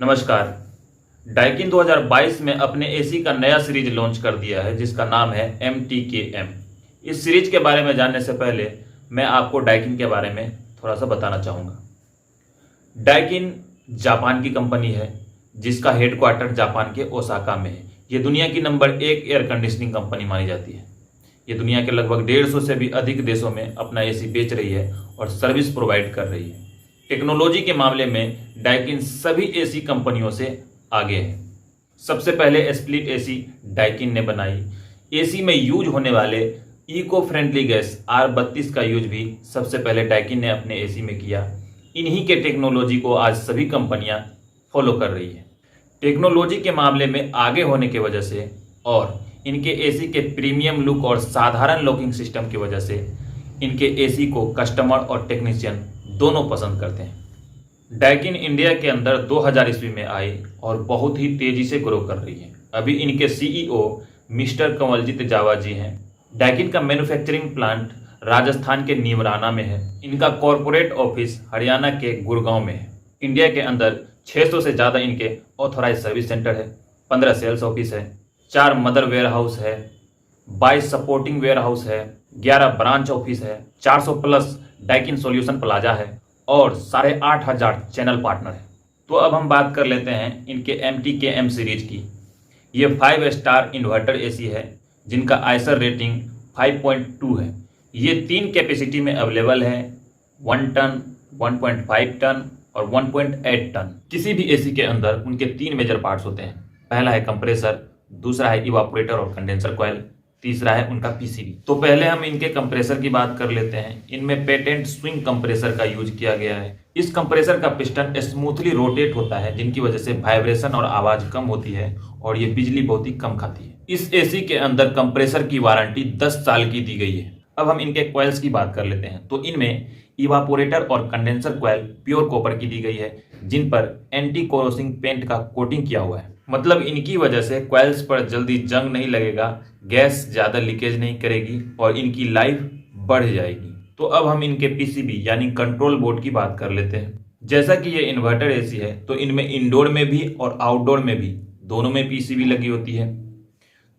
नमस्कार। डाइकिन 2022 में अपने एसी का नया सीरीज लॉन्च कर दिया है जिसका नाम है MTKM। इस सीरीज के बारे में जानने से पहले मैं आपको डाइकिन के बारे में थोड़ा सा बताना चाहूँगा। डाइकिन जापान की कंपनी है जिसका हेडक्वार्टर जापान के ओसाका में है। ये दुनिया की नंबर 1 एयर कंडीशनिंग कंपनी मानी जाती है। ये दुनिया के लगभग 150 से भी अधिक देशों में अपना एसी बेच रही है और सर्विस प्रोवाइड कर रही है। टेक्नोलॉजी के मामले में डाइकिन सभी एसी कंपनियों से आगे है। सबसे पहले स्प्लिट एसी डाइकिन ने बनाई। एसी में यूज होने वाले इको फ्रेंडली गैस R32 का यूज भी सबसे पहले डाइकिन ने अपने एसी में किया। इन्हीं के टेक्नोलॉजी को आज सभी कंपनियां फॉलो कर रही है। टेक्नोलॉजी के मामले में आगे होने की वजह से और इनके एसी के प्रीमियम लुक और साधारण लॉकिंग सिस्टम की वजह से इनके एसी को कस्टमर और टेक्नीशियन दोनों पसंद करते हैं। डाइकिन इंडिया के अंदर 2000 ईस्वी में आई और बहुत ही तेजी से ग्रो कर रही है। अभी इनके CEO मिस्टर कंवलजीत जावा जी हैं। डाइकिन का मैन्युफैक्चरिंग प्लांट राजस्थान के नीमराना में है। इनका कॉरपोरेट ऑफिस हरियाणा के गुड़गांव में है। इंडिया के अंदर 600 से ज़्यादा इनके ऑथोराइज सर्विस सेंटर है, 15 सेल्स ऑफिस है, 4 मदर वेयर हाउस है, 22 सपोर्टिंग वेयर हाउस है, 11 ब्रांच ऑफिस है, 400 प्लस डाइकिन सॉल्यूशन प्लाजा है और 8500 चैनल पार्टनर है। तो अब हम बात कर लेते हैं इनके MTKM सीरीज की। ये 5 स्टार इन्वर्टर एसी है जिनका आइसर रेटिंग 5.2 है। ये 3 कैपेसिटी में अवेलेबल है, 1 टन, 1.5 टन और 1.8 टन। किसी भी एसी के अंदर उनके 3 मेजर पार्ट्स होते हैं। पहला है कंप्रेसर, दूसरा है इवापोरेटर और कंडेंसर कॉइल, तीसरा है उनका PCB। तो पहले हम इनके कंप्रेसर की बात कर लेते हैं। इनमें पेटेंट स्विंग कंप्रेसर का यूज किया गया है। इस कंप्रेसर का पिस्टन स्मूथली रोटेट होता है जिनकी वजह से वाइब्रेशन और आवाज कम होती है और ये बिजली बहुत ही कम खाती है। इस एसी के अंदर कंप्रेसर की वारंटी 10 साल की दी गई है। अब हम इनके कॉइल्स की बात कर लेते हैं। तो इनमें इवापोरेटर और कंडेंसर कॉइल प्योर कॉपर की दी गई है जिन पर एंटी कोरोसिंग पेंट का कोटिंग किया हुआ है। मतलब इनकी वजह से कॉइल्स पर जल्दी जंग नहीं लगेगा, गैस ज़्यादा लीकेज नहीं करेगी और इनकी लाइफ बढ़ जाएगी। तो अब हम इनके PCB यानी कंट्रोल बोर्ड की बात कर लेते हैं। जैसा कि ये इन्वर्टर एसी है तो इनमें इंडोर में भी और आउटडोर में भी दोनों में PCB लगी होती है।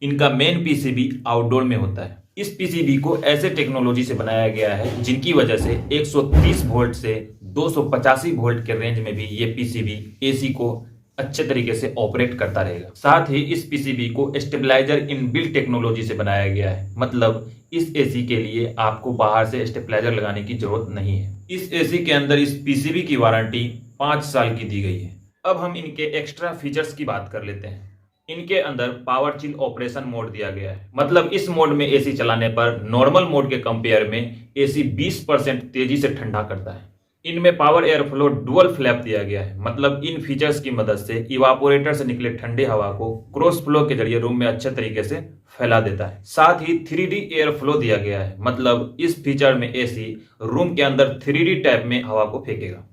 इनका मेन PCB आउटडोर में होता है। इस PCB को ऐसे टेक्नोलॉजी से बनाया गया है जिनकी वजह से 130 वोल्ट से 285 वोल्ट के रेंज में भी ये PCB एसी को अच्छे तरीके से ऑपरेट करता रहेगा। साथ ही इस PCB को स्टेबलाइजर इनबिल्ट टेक्नोलॉजी से बनाया गया है। मतलब इस एसी के लिए आपको बाहर से स्टेबलाइजर लगाने की जरूरत नहीं है। इस एसी के अंदर इस PCB की वारंटी 5 साल की दी गई है। अब हम इनके एक्स्ट्रा फीचर्स की बात कर लेते हैं। इनके अंदर पावर चिल ऑपरेशन मोड दिया गया है। मतलब इस मोड में एसी चलाने पर नॉर्मल मोड के कंपेयर में एसी 20% तेजी से ठंडा करता है। इनमें power air flow dual flap दिया गया है। मतलब इन फीचर्स की मदद से इवापोरेटर से निकले ठंडे हवा को क्रॉस फ्लो के जरिए रूम में अच्छे तरीके से फैला देता है। साथ ही 3D एयर फ्लो दिया गया है। मतलब इस फीचर में एसी रूम के अंदर 3D टाइप में हवा को फेंकेगा।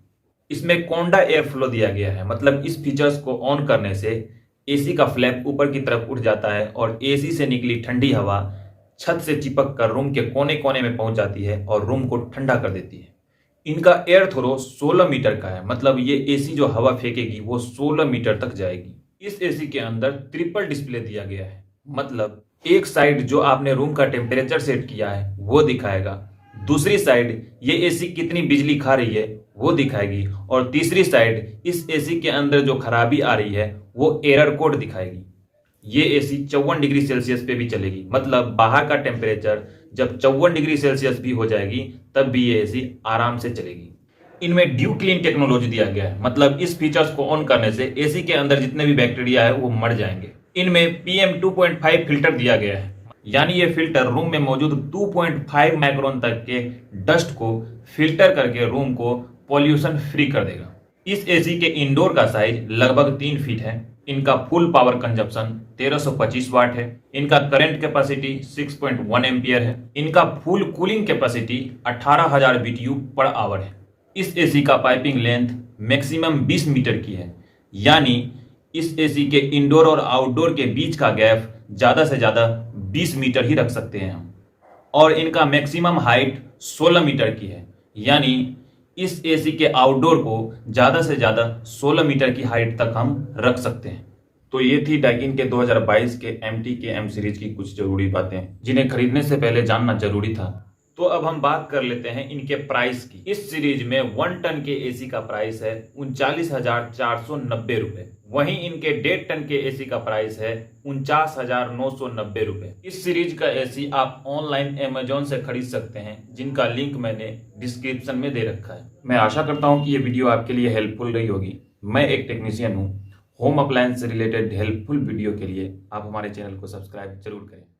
इसमें कोंडा एयर फ्लो दिया गया है। मतलब इस फीचर्स को ऑन करने से एसी का फ्लैप ऊपर की तरफ उठ जाता है और एसी से निकली ठंडी हवा छत से चिपक कर रूम के कोने कोने में पहुंच जाती है और रूम को ठंडा कर देती है। इनका एयर थ्रो 16 मीटर का है। मतलब ये एसी जो हवा फेंकेगी वो 16 मीटर तक जाएगी। इस एसी के अंदर ट्रिपल डिस्प्ले दिया गया है। मतलब एक साइड जो आपने रूम का टेम्परेचर सेट किया है वो दिखाएगा, दूसरी साइड ये एसी कितनी बिजली खा रही है वो दिखाएगी और तीसरी साइड इस एसी के अंदर जो खराबी आ रही है वो एरर कोड दिखाएगी। ये एसी 54 डिग्री सेल्सियस पे भी चलेगी। मतलब बाहर का टेम्परेचर जब 54 डिग्री सेल्सियस भी हो जाएगी तब भी ये एसी आराम से चलेगी। इनमें ड्यू क्लीन टेक्नोलॉजी दिया गया है। मतलब इस फीचर्स को ऑन करने से एसी के अंदर जितने भी बैक्टीरिया है वो मर जाएंगे। इनमें PM 2.5 फिल्टर दिया गया है। यानी ये फिल्टर रूम में मौजूद 2.5 माइक्रोन तक के डस्ट को फिल्टर करके रूम को पॉल्यूशन फ्री कर देगा। इस एसी के इंडोर का साइज लगभग 3 फीट है। इनका फुल पावर कंजप्शन 1325 वाट है। इनका करंट कैपेसिटी 6.1 एम्पियर है। इनका full cooling capacity 18,000 BTU per hour है। इस एसी का पाइपिंग लेंथ मैक्सिमम 20 मीटर की है। यानी इस एसी के इंडोर और आउटडोर के बीच का गैप ज़्यादा से ज़्यादा 20 मीटर ही रख सकते हैं हम। और इनका मैक्सिमम हाइट 16 मीटर की है। यानी इस एसी के आउटडोर को ज्यादा से ज्यादा 16 मीटर की हाइट तक हम रख सकते हैं। तो ये थी डाइकिन के 2022 के MTKM सीरीज की कुछ जरूरी बातें जिन्हें खरीदने से पहले जानना जरूरी था। तो अब हम बात कर लेते हैं इनके प्राइस की। इस सीरीज में 1 टन के एसी का प्राइस है 39,490 रुपए। वहीं इनके 1.5 टन के एसी का प्राइस है 49,990 रुपए। इस सीरीज का एसी आप ऑनलाइन Amazon से खरीद सकते हैं, जिनका लिंक मैंने डिस्क्रिप्शन में दे रखा है। मैं आशा करता हूं कि ये वीडियो आपके लिए हेल्पफुल रही होगी। मैं एक टेक्नीशियन हूं। होम अप्लायंस से रिलेटेड हेल्पफुल वीडियो के लिए आप हमारे चैनल को सब्सक्राइब जरूर करें।